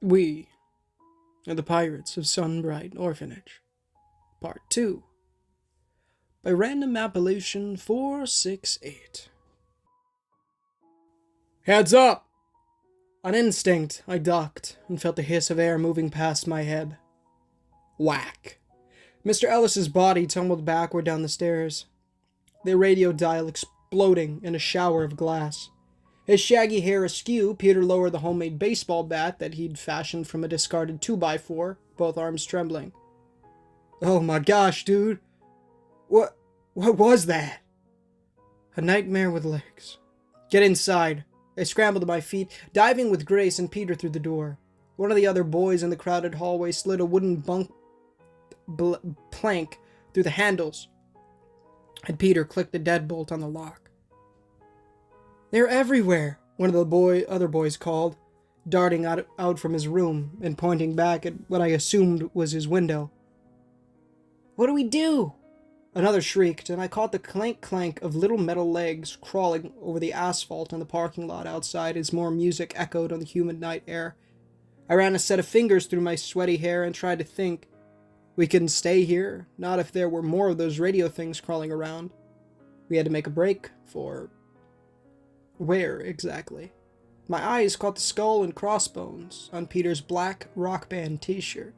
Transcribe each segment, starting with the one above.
We are the Pirates of Sunbright Orphanage, Part 2, by random appellation 468. Heads up! On instinct, I ducked and felt the hiss of air moving past my head. Whack! Mr. Ellis's body tumbled backward down the stairs, the radio dial exploding in a shower of glass. His shaggy hair askew, Peter lowered the homemade baseball bat that he'd fashioned from a discarded 2x4, both arms trembling. Oh my gosh, dude. What was that? A nightmare with legs. Get inside. I scrambled to my feet, diving with Grace and Peter through the door. One of the other boys in the crowded hallway slid a wooden plank through the handles, and Peter clicked the deadbolt on the lock. They're everywhere, one of the other boys called, darting out from his room and pointing back at what I assumed was his window. What do we do? Another shrieked, and I caught the clank-clank of little metal legs crawling over the asphalt in the parking lot outside as more music echoed on the humid night air. I ran a set of fingers through my sweaty hair and tried to think. We couldn't stay here, not if there were more of those radio things crawling around. We had to make a break for... where, exactly? My eyes caught the skull and crossbones on Peter's black rock band t-shirt.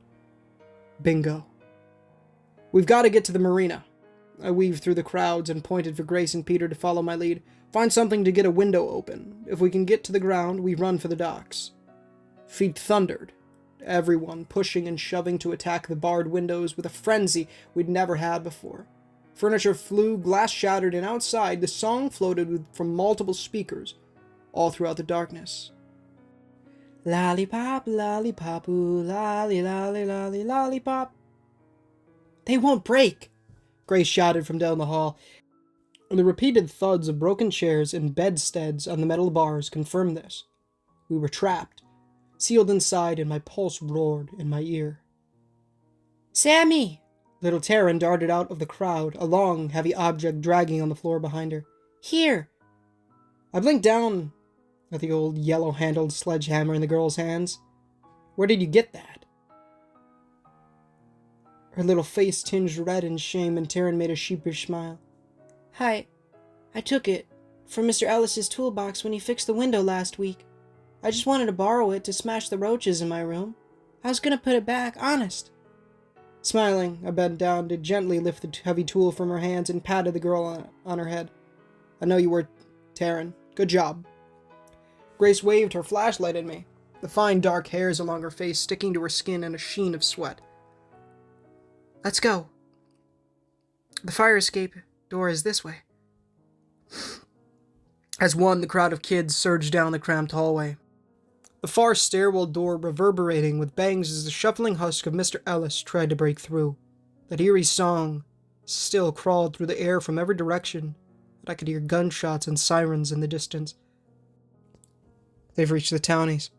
Bingo. We've got to get to the marina. I weaved through the crowds and pointed for Grace and Peter to follow my lead. Find something to get a window open. If we can get to the ground, we run for the docks. Feet thundered, everyone pushing and shoving to attack the barred windows with a frenzy we'd never had before. Furniture flew, glass shattered, and outside the song floated from multiple speakers, all throughout the darkness. Lollipop, lollipop, ooh, lolly, lolly, lolly, lollipop. They won't break, Grace shouted from down the hall, and the repeated thuds of broken chairs and bedsteads on the metal bars confirmed this. We were trapped, sealed inside, and my pulse roared in my ear. Sammy! Little Taryn darted out of the crowd, a long, heavy object dragging on the floor behind her. Here! I blinked down at the old yellow-handled sledgehammer in the girl's hands. Where did you get that? Her little face tinged red in shame, and Taryn made a sheepish smile. I took it from Mr. Ellis's toolbox when he fixed the window last week. I just wanted to borrow it to smash the roaches in my room. I was gonna put it back, honest. Smiling, I bent down to gently lift the heavy tool from her hands and patted the girl on her head. I know you were, Taryn. Good job. Grace waved her flashlight at me, the fine dark hairs along her face sticking to her skin in a sheen of sweat. Let's go. The fire escape door is this way. As one, the crowd of kids surged down the cramped hallway, the far stairwell door reverberating with bangs as the shuffling husk of Mr. Ellis tried to break through. That eerie song still crawled through the air from every direction, but I could hear gunshots and sirens in the distance. They've reached the townies.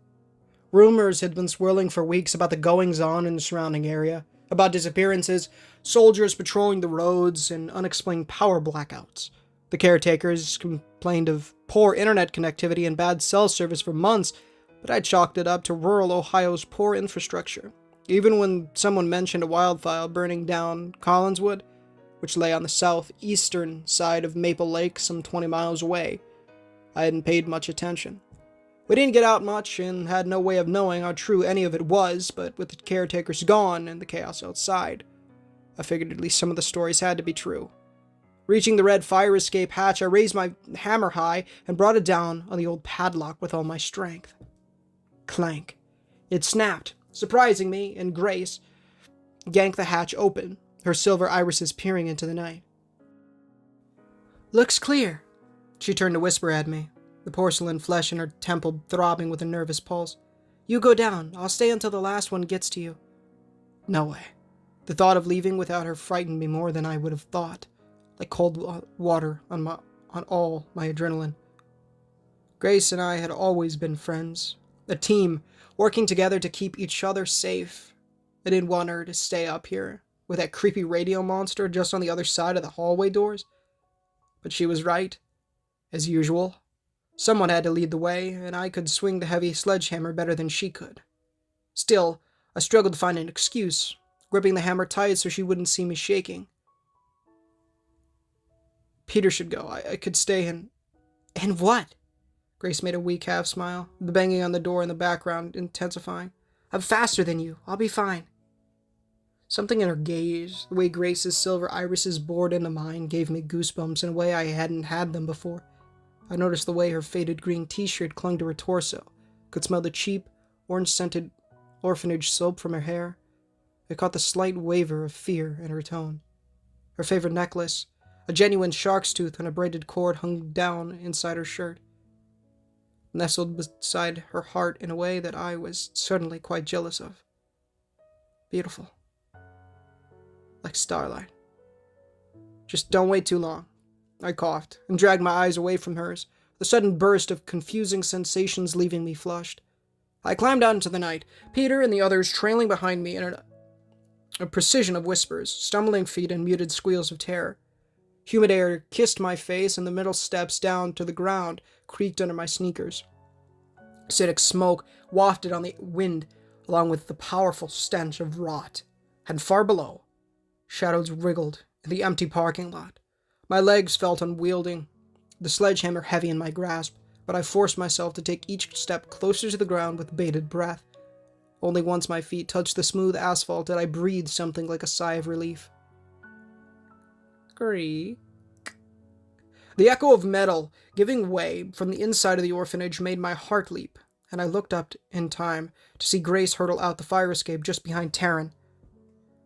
Rumors had been swirling for weeks about the goings-on in the surrounding area, about disappearances, soldiers patrolling the roads, and unexplained power blackouts. The caretakers complained of poor internet connectivity and bad cell service for months, but I chalked it up to rural Ohio's poor infrastructure. Even when someone mentioned a wildfire burning down Collinswood, which lay on the southeastern side of Maple Lake some 20 miles away, I hadn't paid much attention. We didn't get out much and had no way of knowing how true any of it was, but with the caretakers gone and the chaos outside, I figured at least some of the stories had to be true. Reaching the red fire escape hatch, I raised my hammer high and brought it down on the old padlock with all my strength. Clank. It snapped, surprising me, and Grace yanked the hatch open, her silver irises peering into the night. Looks clear, she turned to whisper at me, the porcelain flesh in her temple throbbing with a nervous pulse. You go down. I'll stay until the last one gets to you. No way. The thought of leaving without her frightened me more than I would have thought, like cold water on all my adrenaline. Grace and I had always been friends, a team, working together to keep each other safe. I didn't want her to stay up here with that creepy radio monster just on the other side of the hallway doors. But she was right, as usual. Someone had to lead the way, and I could swing the heavy sledgehammer better than she could. Still, I struggled to find an excuse, gripping the hammer tight so she wouldn't see me shaking. Peter should go. I could stay and... And what? Grace made a weak half smile, the banging on the door in the background intensifying. I'm faster than you. I'll be fine. Something in her gaze, the way Grace's silver irises bored into mine, gave me goosebumps in a way I hadn't had them before. I noticed the way her faded green t-shirt clung to her torso, could smell the cheap, orange-scented Orphange soap from her hair. I caught the slight waver of fear in her tone. Her favorite necklace, a genuine shark's tooth on a braided cord, hung down inside her shirt, nestled beside her heart in a way that I was certainly quite jealous of. Beautiful. Like starlight. Just don't wait too long. I coughed and dragged my eyes away from hers, the sudden burst of confusing sensations leaving me flushed. I climbed out into the night, Peter and the others trailing behind me in a precision of whispers, stumbling feet, and muted squeals of terror. Humid air kissed my face, and the metal steps down to the ground creaked under my sneakers. Acidic smoke wafted on the wind, along with the powerful stench of rot. And far below, shadows wriggled in the empty parking lot. My legs felt unwielding, the sledgehammer heavy in my grasp, but I forced myself to take each step closer to the ground with bated breath. Only once my feet touched the smooth asphalt did I breathe something like a sigh of relief. Creak. The echo of metal giving way from the inside of the orphanage made my heart leap, and I looked up in time to see Grace hurtle out the fire escape just behind Taryn.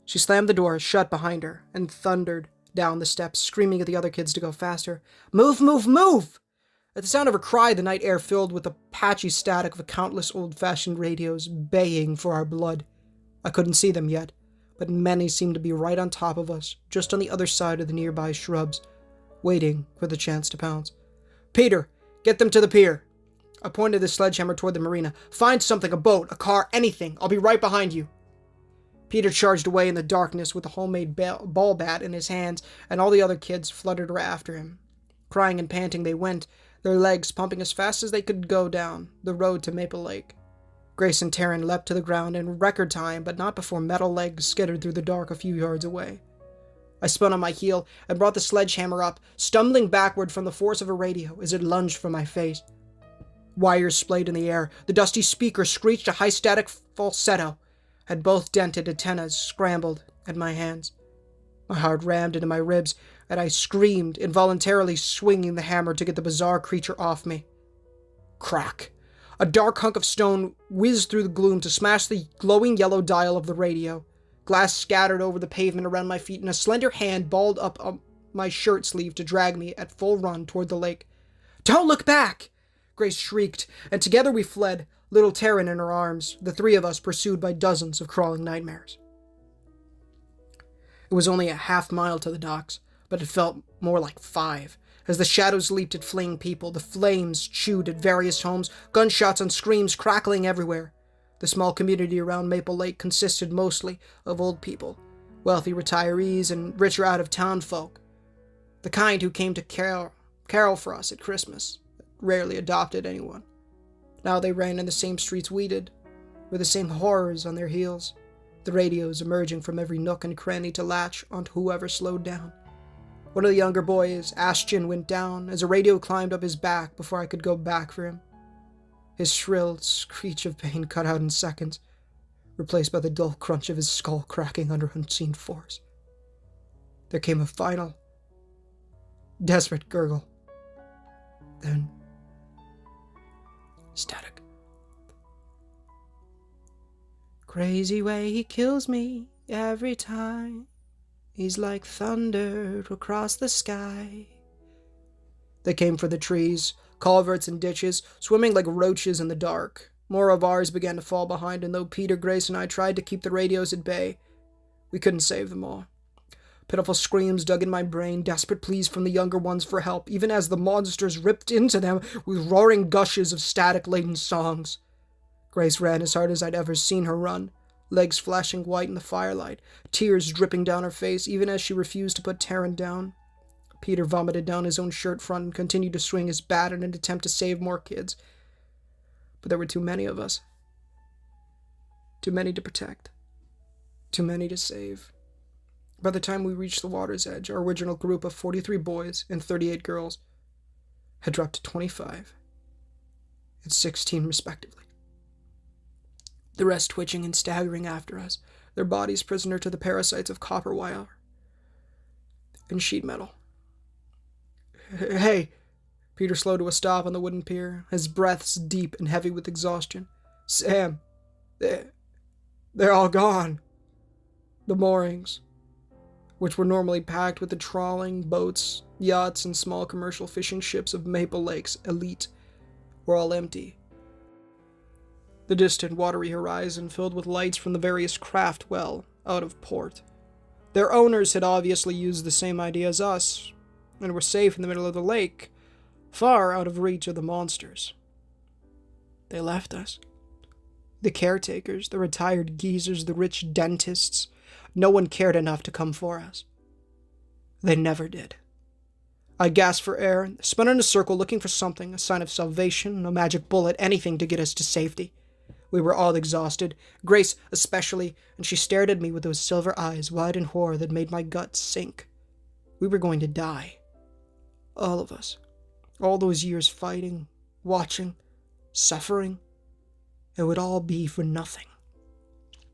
She slammed the door shut behind her and thundered down the steps, screaming at the other kids to go faster. Move, move, move! At the sound of her cry, the night air filled with the patchy static of countless old-fashioned radios baying for our blood. I couldn't see them yet, but many seemed to be right on top of us, just on the other side of the nearby shrubs, waiting for the chance to pounce. Peter, get them to the pier. I pointed the sledgehammer toward the marina. Find something, a boat, a car, anything. I'll be right behind you. Peter charged away in the darkness with the homemade ball bat in his hands, and all the other kids fluttered after him. Crying and panting they went, their legs pumping as fast as they could go down the road to Maple Lake. Grace and Taryn leapt to the ground in record time, but not before metal legs skittered through the dark a few yards away. I spun on my heel and brought the sledgehammer up, stumbling backward from the force of a radio as it lunged for my face. Wires splayed in the air. The dusty speaker screeched a high static falsetto, and both dented antennas scrambled at my hands. My heart rammed into my ribs, and I screamed, involuntarily swinging the hammer to get the bizarre creature off me. Crack! A dark hunk of stone whizzed through the gloom to smash the glowing yellow dial of the radio. Glass scattered over the pavement around my feet, and a slender hand balled up my shirt sleeve to drag me at full run toward the lake. Don't look back! Grace shrieked, and together we fled, little Taryn in her arms, the three of us pursued by dozens of crawling nightmares. It was only a half-mile to the docks, but it felt more like 5. As the shadows leaped at fleeing people, the flames chewed at various homes, gunshots and screams crackling everywhere. The small community around Maple Lake consisted mostly of old people, wealthy retirees and richer out-of-town folk. The kind who came to carol for us at Christmas, rarely adopted anyone. Now they ran in the same streets we did, with the same horrors on their heels, the radios emerging from every nook and cranny to latch onto whoever slowed down. One of the younger boys, Ashton, went down as a radio climbed up his back before I could go back for him. His shrill screech of pain cut out in seconds, replaced by the dull crunch of his skull cracking under unseen force. There came a final, desperate gurgle. Then static. Crazy way he kills me every time. He's like thunder across the sky. They came for the trees, culverts and ditches, swimming like roaches in the dark. More of ours began to fall behind, and though Peter, Grace, and I tried to keep the radios at bay, we couldn't save them all. Pitiful screams dug in my brain, desperate pleas from the younger ones for help, even as the monsters ripped into them with roaring gushes of static-laden songs. Grace ran as hard as I'd ever seen her run, legs flashing white in the firelight, tears dripping down her face, even as she refused to put Taryn down. Peter vomited down his own shirt front and continued to swing his bat in an attempt to save more kids. But there were too many of us. Too many to protect. Too many to save. By the time we reached the water's edge, our original group of 43 boys and 38 girls had dropped to 25 and 16 respectively. The rest twitching and staggering after us, their bodies prisoner to the parasites of copper wire and sheet metal. Hey! Peter slowed to a stop on the wooden pier, his breaths deep and heavy with exhaustion. Sam, they're all gone. The moorings, which were normally packed with the trawling, boats, yachts, and small commercial fishing ships of Maple Lake's elite, were all empty. The distant watery horizon filled with lights from the various craft well out of port. Their owners had obviously used the same idea as us, and were safe in the middle of the lake, far out of reach of the monsters. They left us. The caretakers, the retired geezers, the rich dentists, no one cared enough to come for us. They never did. I gasped for air, spun in a circle looking for something, a sign of salvation, a magic bullet, anything to get us to safety. We were all exhausted, Grace especially, and she stared at me with those silver eyes wide in horror that made my gut sink. We were going to die. All of us. All those years fighting, watching, suffering. It would all be for nothing.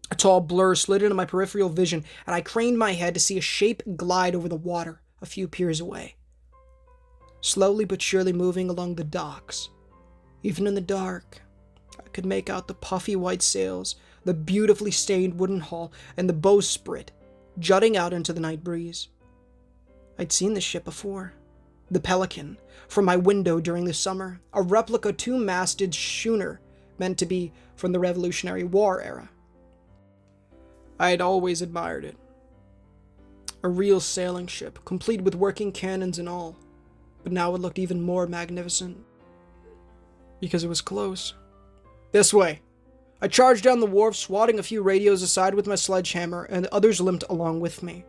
A tall blur slid into my peripheral vision, and I craned my head to see a shape glide over the water a few piers away. Slowly but surely moving along the docks. Even in the dark, I could make out the puffy white sails, the beautifully stained wooden hull, and the bowsprit jutting out into the night breeze. I'd seen this ship before. The Pelican, from my window during the summer, a replica two-masted schooner meant to be from the Revolutionary War era. I had always admired it. A real sailing ship, complete with working cannons and all, but now it looked even more magnificent because it was close. This way. I charged down the wharf, swatting a few radios aside with my sledgehammer, and others limped along with me,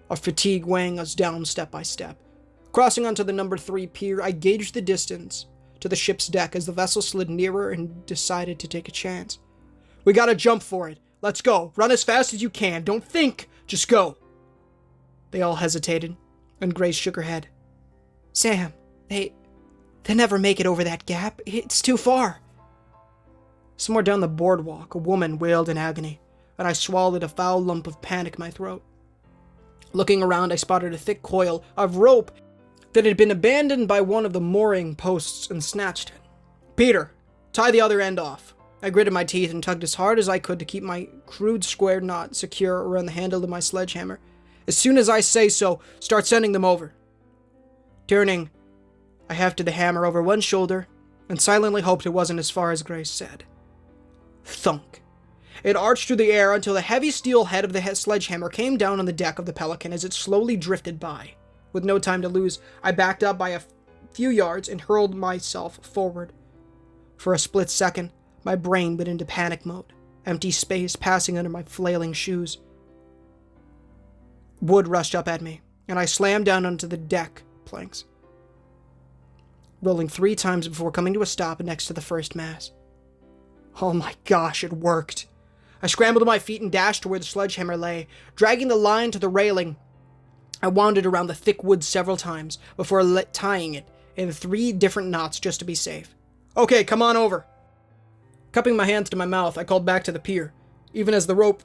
our fatigue weighing us down step by step. Crossing onto the number 3 pier, I gauged the distance to the ship's deck as the vessel slid nearer and decided to take a chance. We gotta jump for it. Let's go. Run as fast as you can. Don't think. Just go. They all hesitated, and Grace shook her head. Sam, they never make it over that gap. It's too far. Somewhere down the boardwalk, a woman wailed in agony, and I swallowed a foul lump of panic in my throat. Looking around, I spotted a thick coil of rope that had been abandoned by one of the mooring posts and snatched it. Peter, tie the other end off. I gritted my teeth and tugged as hard as I could to keep my crude square knot secure around the handle of my sledgehammer. As soon as I say so, start sending them over. Turning, I hefted the hammer over one shoulder and silently hoped it wasn't as far as Grace said. Thunk. It arched through the air until the heavy steel head of the sledgehammer came down on the deck of the Pelican as it slowly drifted by. With no time to lose, I backed up by a few yards and hurled myself forward. For a split second, my brain went into panic mode, empty space passing under my flailing shoes. Wood rushed up at me, and I slammed down onto the deck planks, rolling 3 times before coming to a stop next to the first mast. Oh my gosh, it worked. I scrambled to my feet and dashed to where the sledgehammer lay. Dragging the line to the railing, I wound it around the thick wood several times before tying it in 3 different knots just to be safe. Okay, come on over. Cupping my hands to my mouth, I called back to the pier, even as the rope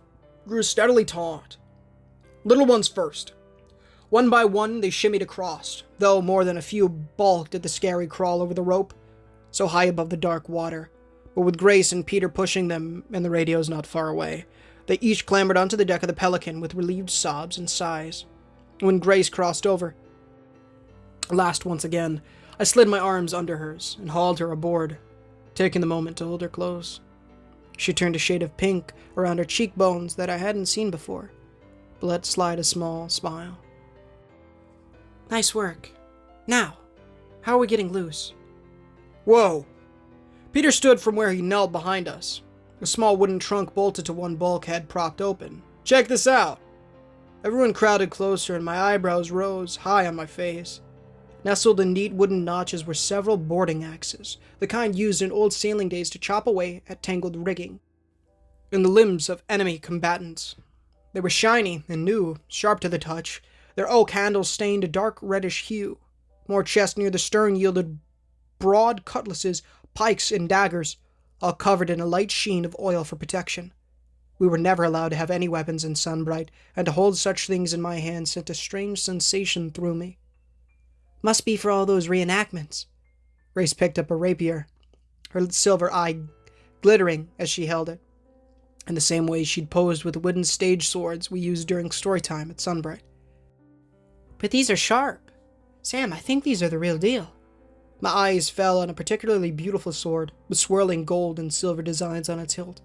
grew steadily taut. Little ones first. One by one, they shimmied across, though more than a few balked at the scary crawl over the rope, so high above the dark water. But with Grace and Peter pushing them, and the radios not far away, they each clambered onto the deck of the Pelican with relieved sobs and sighs. When Grace crossed over, last once again, I slid my arms under hers and hauled her aboard, taking the moment to hold her close. She turned a shade of pink around her cheekbones that I hadn't seen before, but let slide a small smile. Nice work. Now, how are we getting loose? Whoa! Peter stood from where he knelt behind us. A small wooden trunk bolted to one bulkhead propped open. Check this out! Everyone crowded closer and my eyebrows rose high on my face. Nestled in neat wooden notches were several boarding axes, the kind used in old sailing days to chop away at tangled rigging. in the limbs of enemy combatants. They were shiny and new, sharp to the touch, their oak handles stained a dark reddish hue. More chests near the stern yielded broad cutlasses, pikes, and daggers, all covered in a light sheen of oil for protection. We were never allowed to have any weapons in Sunbright, and to hold such things in my hand sent a strange sensation through me. Must be for all those reenactments. Grace picked up a rapier, her silver eye glittering as she held it, in the same way she'd posed with the wooden stage swords we used during story time at Sunbright. But these are sharp. Sam, I think these are the real deal. My eyes fell on a particularly beautiful sword, with swirling gold and silver designs on its hilt,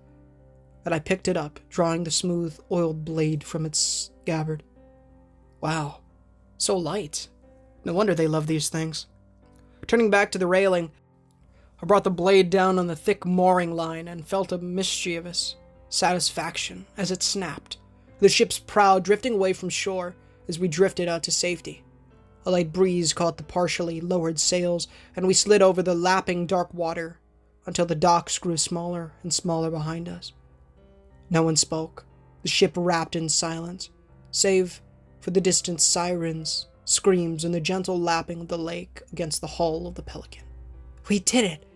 and I picked it up, drawing the smooth, oiled blade from its scabbard. Wow, so light. No wonder they love these things. Turning back to the railing, I brought the blade down on the thick mooring line and felt a mischievous satisfaction as it snapped, the ship's prow drifting away from shore as we drifted out to safety. A light breeze caught the partially lowered sails, and we slid over the lapping dark water until the docks grew smaller and smaller behind us. No one spoke, the ship wrapped in silence, save for the distant sirens, screams, and the gentle lapping of the lake against the hull of the Pelican. "We did it,"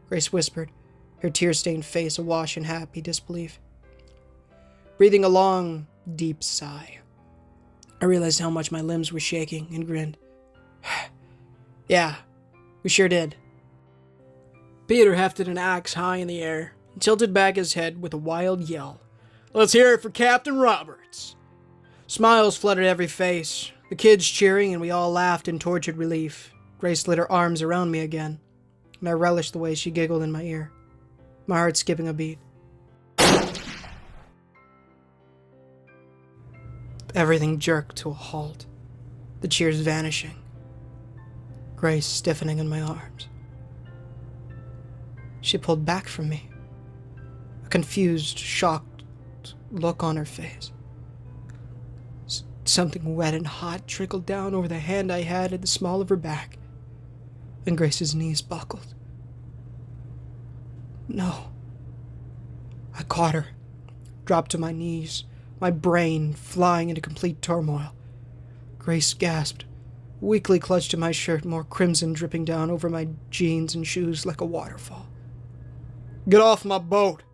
Grace whispered, her tear-stained face awash in happy disbelief. Breathing a long, deep sigh, I realized how much my limbs were shaking and grinned. "Yeah, we sure did." Peter hefted an axe high in the air and tilted back his head with a wild yell. "Let's hear it for Captain Roberts." Smiles flooded every face, the kids cheering, and we all laughed in tortured relief. Grace slid her arms around me again, and I relished the way she giggled in my ear, my heart skipping a beat. Everything jerked to a halt, the cheers vanishing, Grace stiffening in my arms. She pulled back from me, a confused, shocked look on her face. Something wet and hot trickled down over the hand I had at the small of her back, and Grace's knees buckled. No. I caught her, dropped to my knees, my brain flying into complete turmoil. Grace gasped, weakly clutched at my shirt, more crimson dripping down over my jeans and shoes like a waterfall. "Get off my boat!"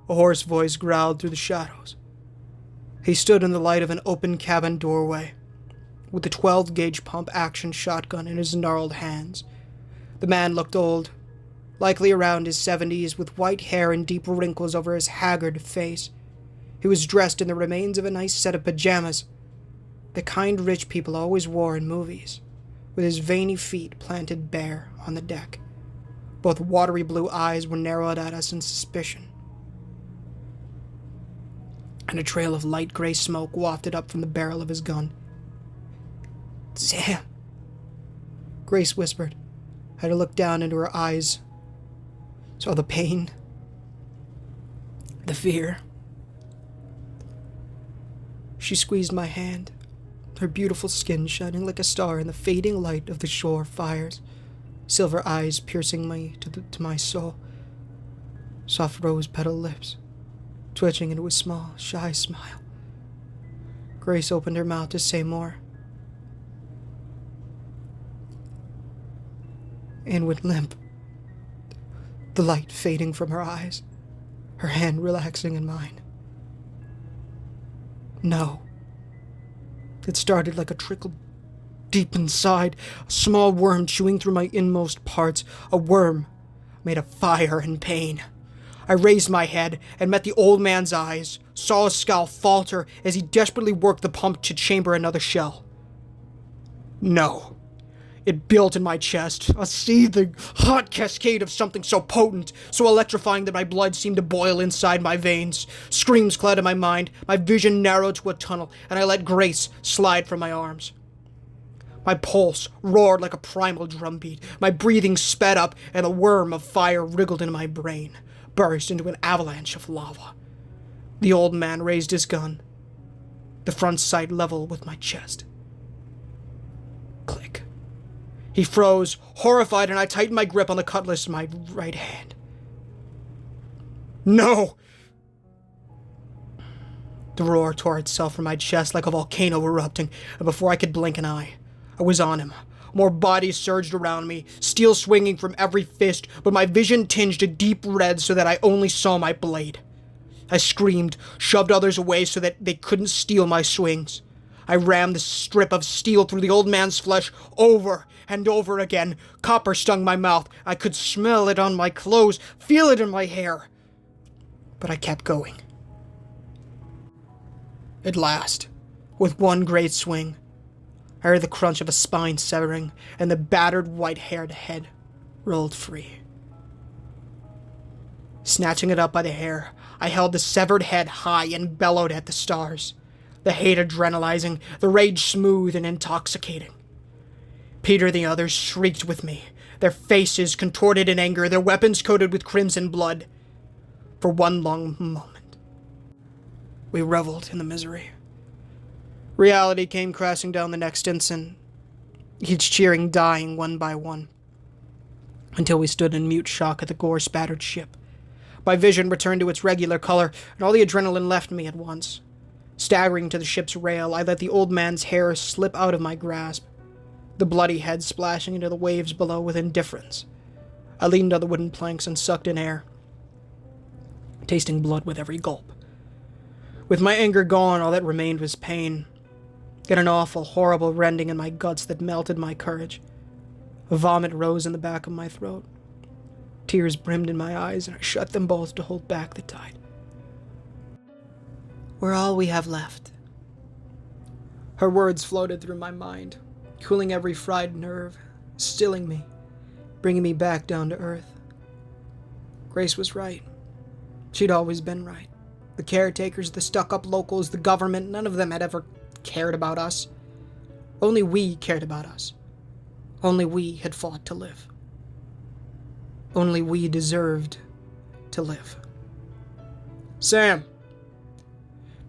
A hoarse voice growled through the shadows. He stood in the light of an open cabin doorway, with the 12-gauge pump action shotgun in his gnarled hands. The man looked old, likely around his 70s, with white hair and deep wrinkles over his haggard face. He was dressed in the remains of a nice set of pajamas, the kind rich people always wore in movies, with his veiny feet planted bare on the deck. Both watery blue eyes were narrowed at us in suspicion, and a trail of light gray smoke wafted up from the barrel of his gun. "Sam," Grace whispered. I had to look down into her eyes, saw the pain, the fear. She squeezed my hand, her beautiful skin shining like a star in the fading light of the shore fires, silver eyes piercing me to my soul, soft rose-petal lips twitching into a small, shy smile. Grace opened her mouth to say more, and went limp, the light fading from her eyes, her hand relaxing in mine. No. It started like a trickle deep inside, a small worm chewing through my inmost parts, a worm made of fire and pain. I raised my head and met the old man's eyes, saw his scowl falter as he desperately worked the pump to chamber another shell. No. It built in my chest, a seething, hot cascade of something so potent, so electrifying that my blood seemed to boil inside my veins. Screams clouded my mind, my vision narrowed to a tunnel, and I let Grace slide from my arms. My pulse roared like a primal drumbeat, my breathing sped up, and a worm of fire wriggled into my brain, burst into an avalanche of lava. The old man raised his gun, the front sight level with my chest. Click. He froze, horrified, and I tightened my grip on the cutlass in my right hand. No! The roar tore itself from my chest like a volcano erupting, and before I could blink an eye, I was on him. More bodies surged around me, steel swinging from every fist, but my vision tinged a deep red so that I only saw my blade. I screamed, shoved others away so that they couldn't steal my swings. I rammed the strip of steel through the old man's flesh over and over again. Copper stung my mouth. I could smell it on my clothes, feel it in my hair. But I kept going. At last, with one great swing, I heard the crunch of a spine severing, and the battered white-haired head rolled free. Snatching it up by the hair, I held the severed head high and bellowed at the stars, the hate adrenalizing, the rage smooth and intoxicating. Peter and the others shrieked with me, their faces contorted in anger, their weapons coated with crimson blood. For one long moment, we reveled in the misery. Reality came crashing down the next instant, each cheering dying one by one, until we stood in mute shock at the gore-spattered ship. My vision returned to its regular color, and all the adrenaline left me at once. Staggering to the ship's rail, I let the old man's hair slip out of my grasp, the bloody head splashing into the waves below with indifference. I leaned on the wooden planks and sucked in air, tasting blood with every gulp. With my anger gone, all that remained was pain, and an awful, horrible rending in my guts that melted my courage. A vomit rose in the back of my throat. Tears brimmed in my eyes, and I shut them both to hold back the tide. "We're all we have left." Her words floated through my mind, cooling every fried nerve, stilling me, bringing me back down to earth. Grace was right. She'd always been right. The caretakers, the stuck-up locals, the government, none of them had ever cared about us. Only we cared about us. Only we had fought to live. Only we deserved to live. "Sam!"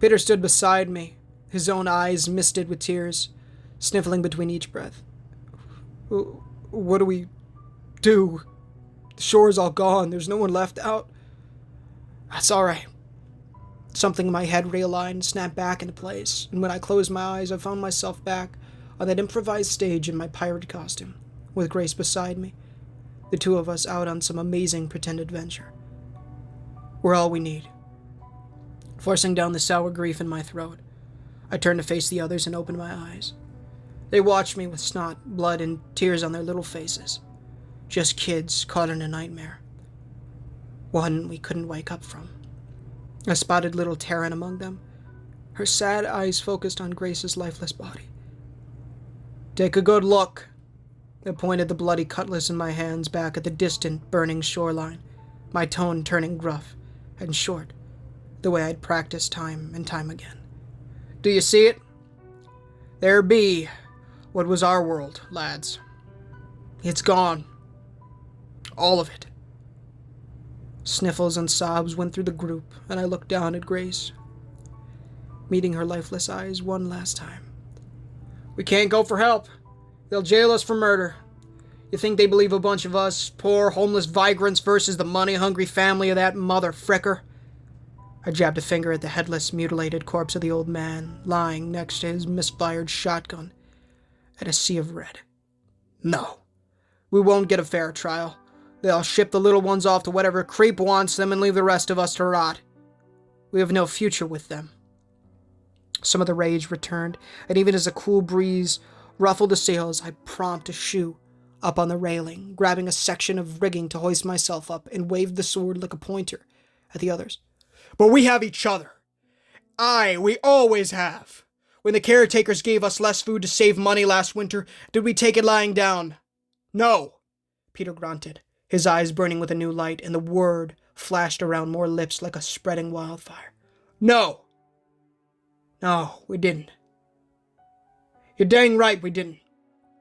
Peter stood beside me, his own eyes misted with tears, sniffling between each breath. "What do we do? The shore's all gone. There's no one left out." "That's all right." Something in my head realigned, snapped back into place, and when I closed my eyes, I found myself back on that improvised stage in my pirate costume, with Grace beside me, the two of us out on some amazing pretend adventure. We're all we need. Forcing down the sour grief in my throat, I turned to face the others and opened my eyes. They watched me with snot, blood, and tears on their little faces. Just kids caught in a nightmare. One we couldn't wake up from. I spotted little Taryn among them, her sad eyes focused on Grace's lifeless body. "Take a good look." I pointed the bloody cutlass in my hands back at the distant, burning shoreline, my tone turning gruff and short, the way I'd practiced time and time again. "Do you see it? There be what was our world, lads. It's gone. All of it." Sniffles and sobs went through the group, and I looked down at Grace, meeting her lifeless eyes one last time. "We can't go for help. They'll jail us for murder. You think they believe a bunch of us, poor, homeless vagrants versus the money-hungry family of that mother fricker?" I jabbed a finger at the headless, mutilated corpse of the old man, lying next to his misfired shotgun, at a sea of red. "No. We won't get a fair trial. They'll ship the little ones off to whatever creep wants them and leave the rest of us to rot. We have no future with them." Some of the rage returned, and even as a cool breeze ruffled the sails, I prompted a shoe up on the railing, grabbing a section of rigging to hoist myself up, and waved the sword like a pointer at the others. "But we have each other. Aye, we always have. When the caretakers gave us less food to save money last winter, did we take it lying down? No," Peter grunted, his eyes burning with a new light, and the word flashed around more lips like a spreading wildfire. "No. No, we didn't." "You're dang right we didn't,"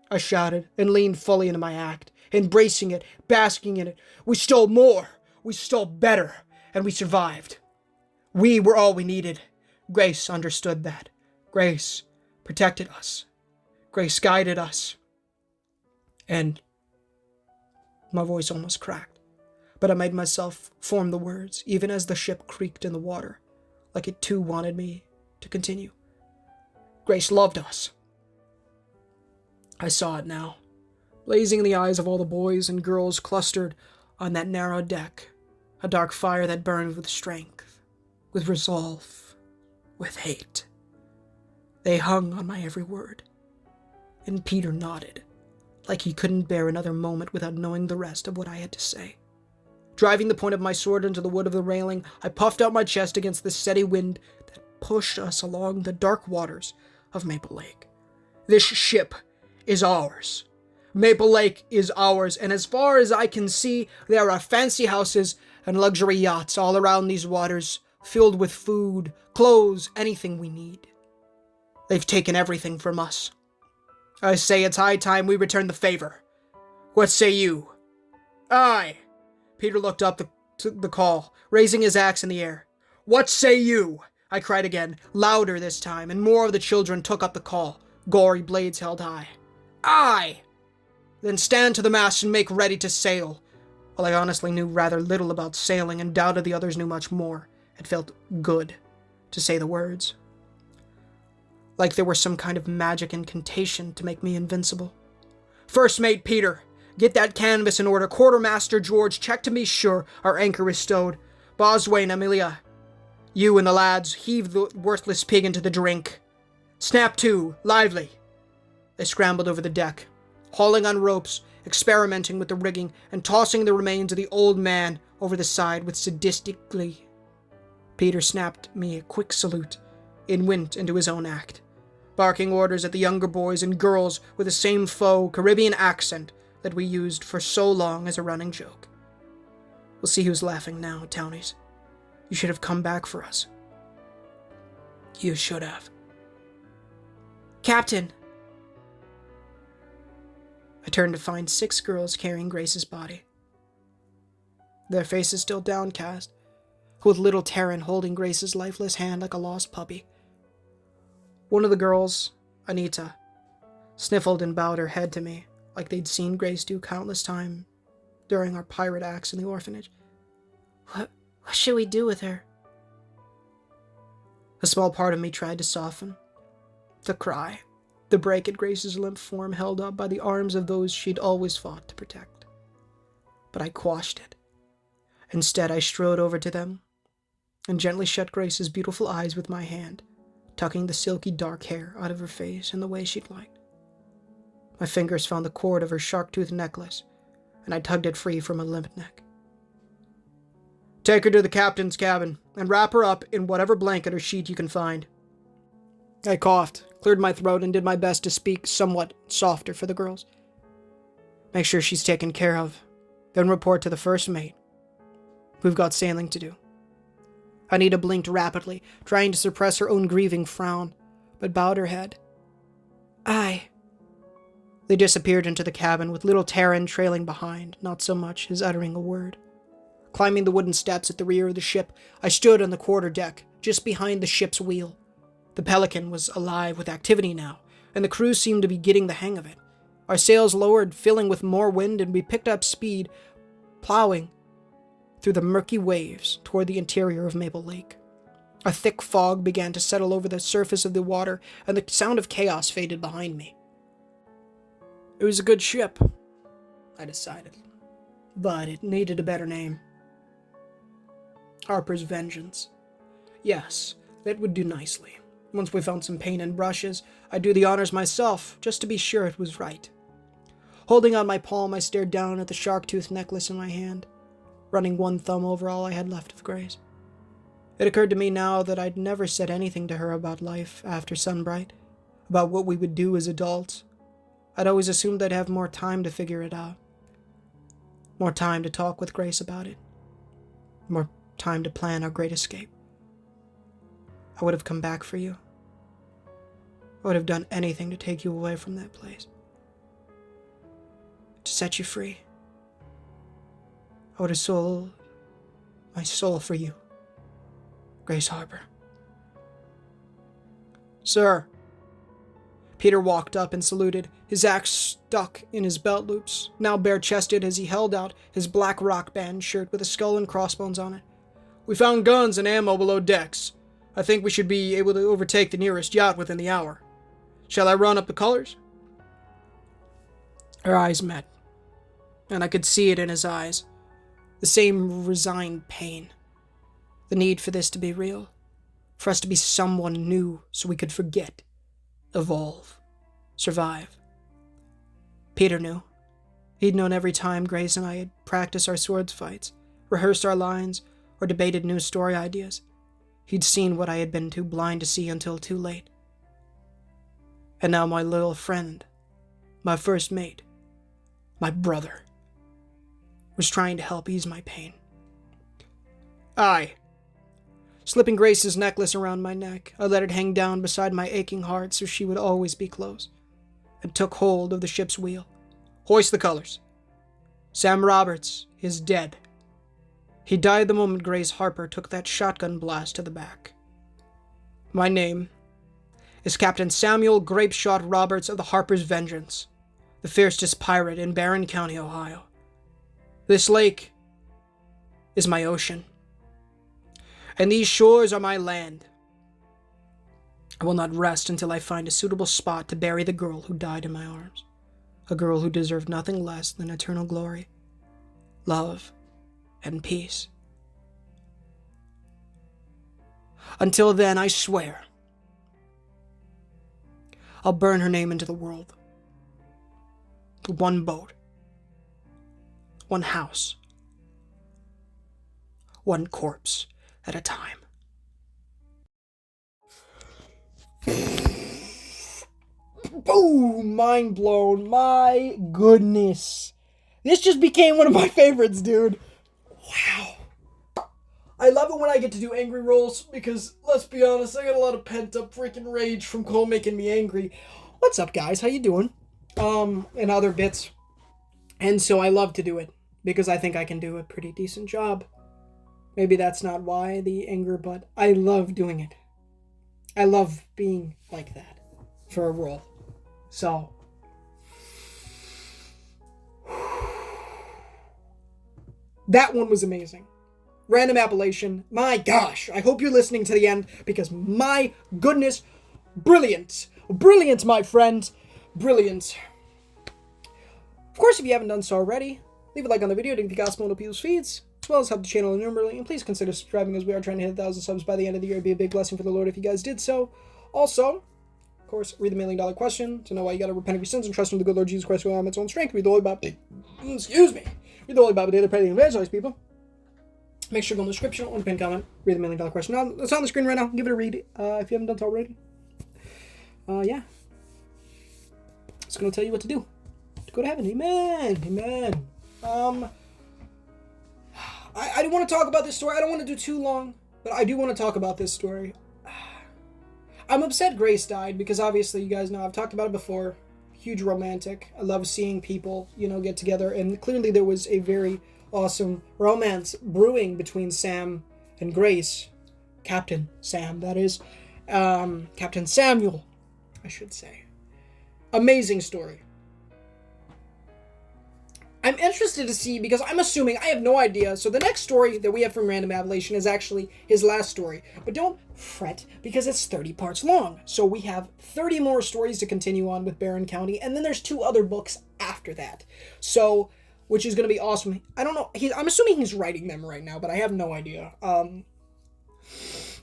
I shouted, and leaned fully into my act, embracing it, basking in it. "We stole more, we stole better, and we survived. We were all we needed. Grace understood that. Grace protected us. Grace guided us. And..." My voice almost cracked, but I made myself form the words, even as the ship creaked in the water, like it too wanted me to continue. Grace loved us. I saw it now, blazing in the eyes of all the boys and girls clustered on that narrow deck, a dark fire that burned with strength, with resolve, with hate. They hung on my every word, and Peter nodded, like he couldn't bear another moment without knowing the rest of what I had to say. Driving the point of my sword into the wood of the railing, I puffed out my chest against the steady wind that pushed us along the dark waters of Maple Lake. This ship is ours. Maple Lake is ours, and as far as I can see, there are fancy houses and luxury yachts all around these waters, filled with food, clothes, anything we need. They've taken everything from us. I say it's high time we return the favor. What say you? Aye. Peter looked up the call, raising his axe in the air. What say you? I cried again, louder this time, and more of the children took up the call, gory blades held high. Aye! Then stand to the mast and make ready to sail. While I honestly knew rather little about sailing and doubted the others knew much more, it felt good to say the words. Like there were some kind of magic incantation to make me invincible. First Mate Peter, get that canvas in order. Quartermaster George, check to be sure our anchor is stowed. Boswain, Amelia, you and the lads heave the worthless pig into the drink. Snap to, lively. They scrambled over the deck, hauling on ropes, experimenting with the rigging, and tossing the remains of the old man over the side with sadistic glee. Peter snapped me a quick salute and went into his own act, barking orders at the younger boys and girls with the same faux Caribbean accent that we used for so long as a running joke. We'll see who's laughing now, townies. You should have come back for us. You should have. Captain! I turned to find 6 girls carrying Grace's body. Their faces still downcast, with little Taryn holding Grace's lifeless hand like a lost puppy. One of the girls, Anita, sniffled and bowed her head to me, like they'd seen Grace do countless times during our pirate acts in the orphanage. What should we do with her? A small part of me tried to soften, to cry, the break at Grace's limp form held up by the arms of those she'd always fought to protect. But I quashed it. Instead, I strode over to them and gently shut Grace's beautiful eyes with my hand, tucking the silky dark hair out of her face in the way she'd liked. My fingers found the cord of her shark-tooth necklace, and I tugged it free from her limp neck. Take her to the captain's cabin, and wrap her up in whatever blanket or sheet you can find. I coughed, cleared my throat, and did my best to speak somewhat softer for the girls. Make sure she's taken care of, then report to the first mate. We've got sailing to do. Anita blinked rapidly, trying to suppress her own grieving frown, but bowed her head. Aye. They disappeared into the cabin, with little Taryn trailing behind, not so much as uttering a word. Climbing the wooden steps at the rear of the ship, I stood on the quarterdeck, just behind the ship's wheel. The Pelican was alive with activity now, and the crew seemed to be getting the hang of it. Our sails lowered, filling with more wind, and we picked up speed, plowing through the murky waves toward the interior of Maple Lake. A thick fog began to settle over the surface of the water, and the sound of chaos faded behind me. It was a good ship, I decided, but it needed a better name. Harper's Vengeance. Yes, that would do nicely. Once we found some paint and brushes, I'd do the honors myself, just to be sure it was right. Holding on my palm, I stared down at the shark-tooth necklace in my hand, running one thumb over all I had left of Grace. It occurred to me now that I'd never said anything to her about life after Sunbright, about what we would do as adults. I'd always assumed I'd have more time to figure it out. More time to talk with Grace about it. More time to plan our great escape. I would have come back for you. I would have done anything to take you away from that place. To set you free. I would have sold my soul for you, Grace Harper. Sir. Peter walked up and saluted, his axe stuck in his belt loops, now bare-chested as he held out his black rock band shirt with a skull and crossbones on it. We found guns and ammo below decks. I think we should be able to overtake the nearest yacht within the hour. Shall I run up the colors? Our eyes met, and I could see it in his eyes. The same resigned pain. The need for this to be real. For us to be someone new so we could forget, evolve, survive. Peter knew. He'd known every time Grace and I had practiced our swords fights, rehearsed our lines, or debated new story ideas. He'd seen what I had been too blind to see until too late. And now my little friend, my first mate, my brother, was trying to help ease my pain. Slipping Grace's necklace around my neck, I let it hang down beside my aching heart so she would always be close, and took hold of the ship's wheel. Hoist the colors. Sam Roberts is dead. He died the moment Grace Harper took that shotgun blast to the back. My name is Captain Samuel Grapeshot Roberts of the Harper's Vengeance, the fiercest pirate in Barron County, Ohio. This lake is my ocean, and these shores are my land. I will not rest until I find a suitable spot to bury the girl who died in my arms, a girl who deserved nothing less than eternal glory, love, and peace. Until then, I swear, I'll burn her name into the world. One boat, one house, one corpse at a time. Boom! Mind blown. My goodness. This just became one of my favorites, dude. Wow. I love it when I get to do angry rolls because, let's be honest, I got a lot of pent-up freaking rage from Cole making me angry. What's up, guys? How you doing? And other bits. And so I love to do it because I think I can do a pretty decent job. Maybe that's not why the anger, but I love doing it. I love being like that for a roll. So, that one was amazing. Random Appellation. My gosh, I hope you're listening to the end because my goodness, brilliant. Brilliant, my friend. Brilliant. Of course, if you haven't done so already, leave a like on the video to get the gospel on people's feeds, as well as help the channel innumerably, and please consider subscribing as we are trying to hit 1,000 subs by the end of the year. It'd be a big blessing for the Lord if you guys did so. Also, of course, read the $1 million question to know why you gotta repent of your sins and trust in the good Lord Jesus Christ with all its own strength. Read the Holy Bible. Excuse me. Read the Holy Bible daily, pray and evangelize people. Make sure to go in the description or the pinned comment. Read the $1 million question. Now, it's on the screen right now. Give it a read if you haven't done so already. Yeah. It's gonna tell you what to do to go to heaven. Amen. Amen. I do want to talk about this story. I don't want to do too long, but I do want to talk about this story. I'm upset Grace died because obviously you guys know I've talked about it before. Huge romantic. I love seeing people, get together, and clearly there was a very awesome romance brewing between Sam and Grace. Captain Sam, that is. Captain Samuel, I should say. Amazing story. I'm interested to see, because I'm assuming, I have no idea, so the next story that we have from Random Appellation is actually his last story. But don't fret, because it's 30 parts long. So we have 30 more stories to continue on with Barron County, and then there's 2 other books after that. So, which is going to be awesome. I don't know, I'm assuming he's writing them right now, but I have no idea. But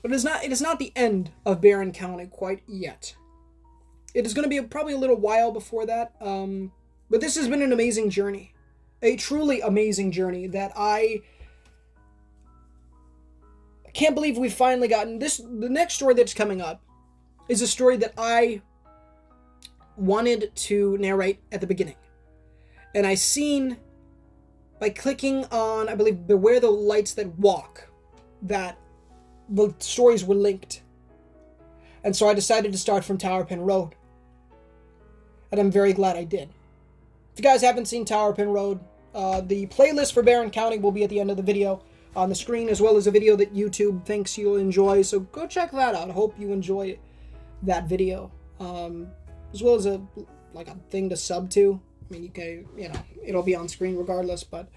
it is not the end of Barron County quite yet. It is going to be probably a little while before that, but this has been an amazing journey. A truly amazing journey that I can't believe we've finally gotten. The next story that's coming up is a story that I wanted to narrate at the beginning. And I seen, by clicking on, I believe, Beware the Lights That Walk, that the stories were linked. And so I decided to start from Tower Pen Road. And I'm very glad I did. If you guys haven't seen Tower Pen Road, the playlist for Barron County will be at the end of the video on the screen, as well as a video that YouTube thinks you'll enjoy. So go check that out. I hope you enjoy that video, as well as a thing to sub to. I mean, you can, it'll be on screen regardless, but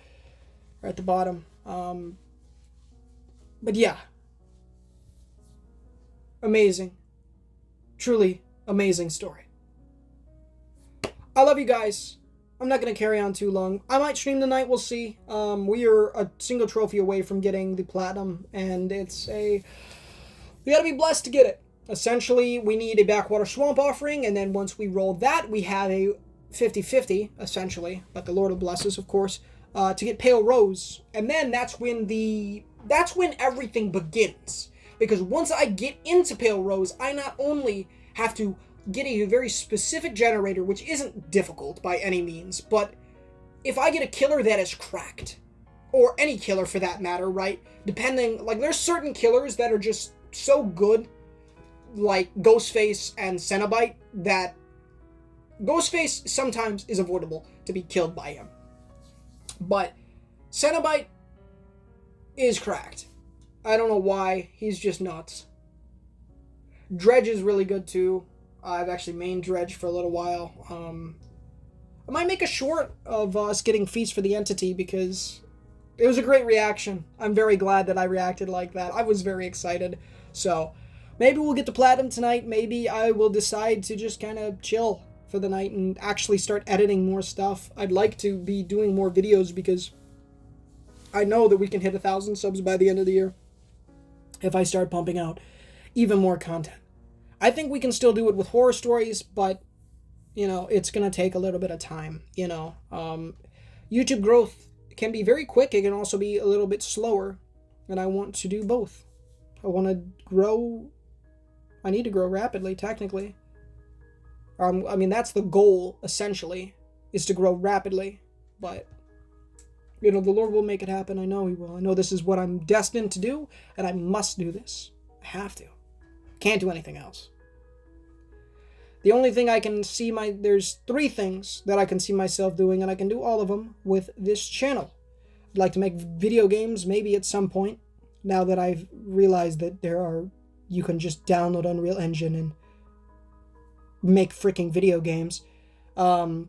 right at the bottom. But yeah, amazing. Truly amazing story. I love you guys. I'm not going to carry on too long. I might stream tonight, we'll see. We are a single trophy away from getting the platinum, and we gotta be blessed to get it. Essentially, we need a backwater swamp offering, and then once we roll that, we have a 50-50, essentially, but the Lord will bless us, of course, to get Pale Rose. And then that's when everything begins. Because once I get into Pale Rose, I not only have to get a very specific generator, which isn't difficult by any means, but if I get a killer that is cracked, or any killer for that matter, right? Depending, like, there's certain killers that are just so good, like Ghostface and Cenobite, that Ghostface sometimes is avoidable to be killed by him. But Cenobite is cracked. I don't know why, he's just nuts. Dredge is really good too. I've actually mained Dredge for a little while. I might make a short of us getting Feast for the Entity because it was a great reaction. I'm very glad that I reacted like that. I was very excited. So maybe we'll get the platinum tonight. Maybe I will decide to just kind of chill for the night and actually start editing more stuff. I'd like to be doing more videos because I know that we can hit 1,000 subs by the end of the year if I start pumping out even more content. I think we can still do it with horror stories, but, you know, it's going to take a little bit of time, you know. YouTube growth can be very quick. It can also be a little bit slower, and I want to do both. I want to grow. I need to grow rapidly, technically. I mean, that's the goal, essentially, is to grow rapidly, but, you know, the Lord will make it happen. I know He will. I know this is what I'm destined to do, and I must do this. I have to. Can't do anything else. The only thing I can see there's 3 things that I can see myself doing, and I can do all of them with this channel. I'd like to make video games, maybe at some point, now that I've realized that you can just download Unreal Engine and make freaking video games. I'd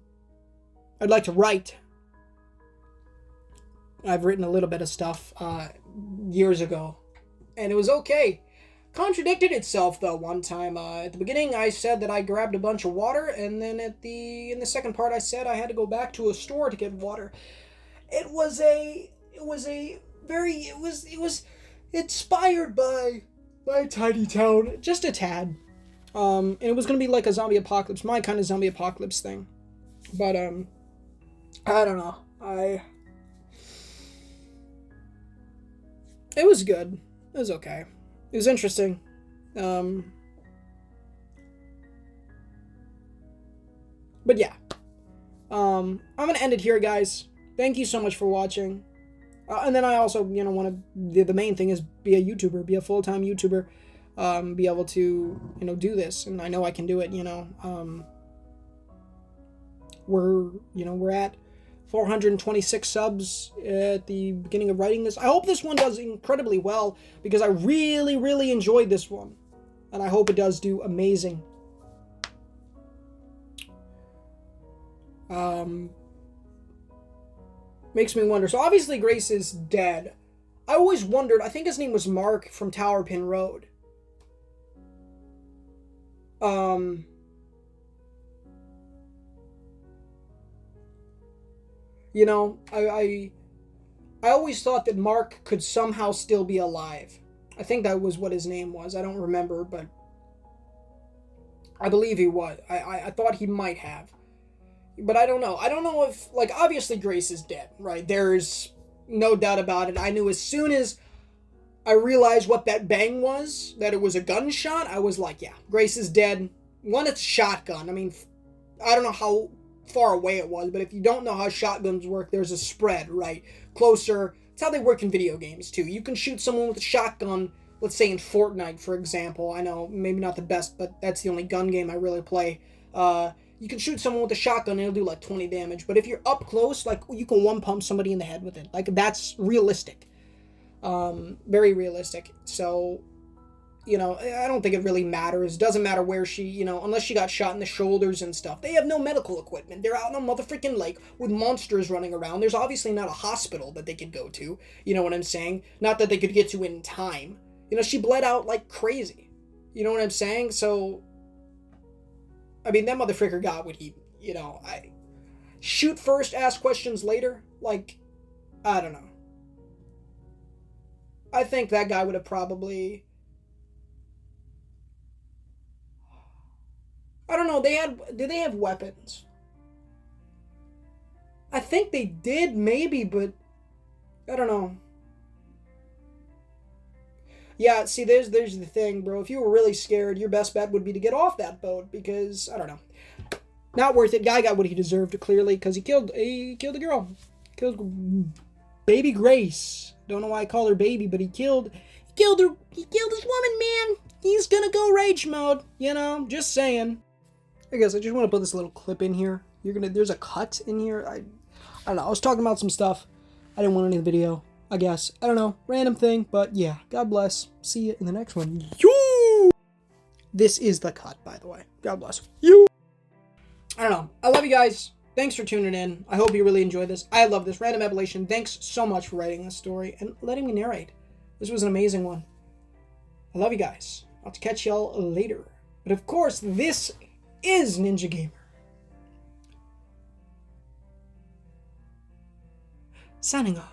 like to write. I've written a little bit of stuff years ago, and it was okay. Contradicted itself though one time. At the beginning I said that I grabbed a bunch of water, and then in the second part I said I had to go back to a store to get water. It was inspired by Tiny Town, just a tad. And it was gonna be like a zombie apocalypse, my kind of zombie apocalypse thing. But I don't know. It was good. It was okay. It was interesting. But yeah. I'm going to end it here, guys. Thank you so much for watching. And then I also, you know, want to... The main thing is be a YouTuber. Be a full-time YouTuber. Be able to, you know, do this. And I know I can do it, you know. We're at 426 subs at the beginning of writing this. I hope this one does incredibly well, because I really, really enjoyed this one. And I hope it does do amazing. Makes me wonder. So obviously Grace is dead. I always wondered, I think his name was Mark from Tower Pin Road. You know, I always thought that Mark could somehow still be alive. I think that was what his name was. I don't remember, but I believe he was. I thought he might have. But I don't know. I don't know if, like, obviously Grace is dead, right? There's no doubt about it. I knew as soon as I realized what that bang was, that it was a gunshot, I was like, yeah, Grace is dead. One, it's a shotgun. I mean, I don't know how far away it was, but if you don't know how shotguns work, there's a spread, right? Closer. It's how they work in video games, too. You can shoot someone with a shotgun, let's say in Fortnite, for example. I know, maybe not the best, but that's the only gun game I really play. You can shoot someone with a shotgun and it'll do like 20 damage. But if you're up close, like, you can one-pump somebody in the head with it. Like, that's realistic. Very realistic. So, you know, I don't think it really matters. It doesn't matter where she, you know, unless she got shot in the shoulders and stuff. They have no medical equipment. They're out in a motherfucking lake with monsters running around. There's obviously not a hospital that they could go to. You know what I'm saying? Not that they could get to in time. You know, she bled out like crazy. You know what I'm saying? So, I mean, that motherfucker got what he, I shoot first, ask questions later. Like, I don't know. I think that guy would have probably, I don't know, did they have weapons? I think they did, maybe, but I don't know. Yeah, see, there's the thing, bro. If you were really scared, your best bet would be to get off that boat because, I don't know. Not worth it. Guy got what he deserved, clearly, because he killed a girl. Killed baby Grace. Don't know why I call her baby, but he killed her. He killed his woman, man. He's gonna go rage mode, just saying. I guess I just want to put this little clip in here. There's a cut in here. I don't know. I was talking about some stuff. I didn't want any of the video, I guess. I don't know. Random thing, but yeah. God bless. See you in the next one. You. This is the cut, by the way. God bless. You. I don't know. I love you guys. Thanks for tuning in. I hope you really enjoyed this. I love this. Random Evolution. Thanks so much for writing this story and letting me narrate. This was an amazing one. I love you guys. I'll catch y'all later. But of course, this is Ninja Gamer. Signing off.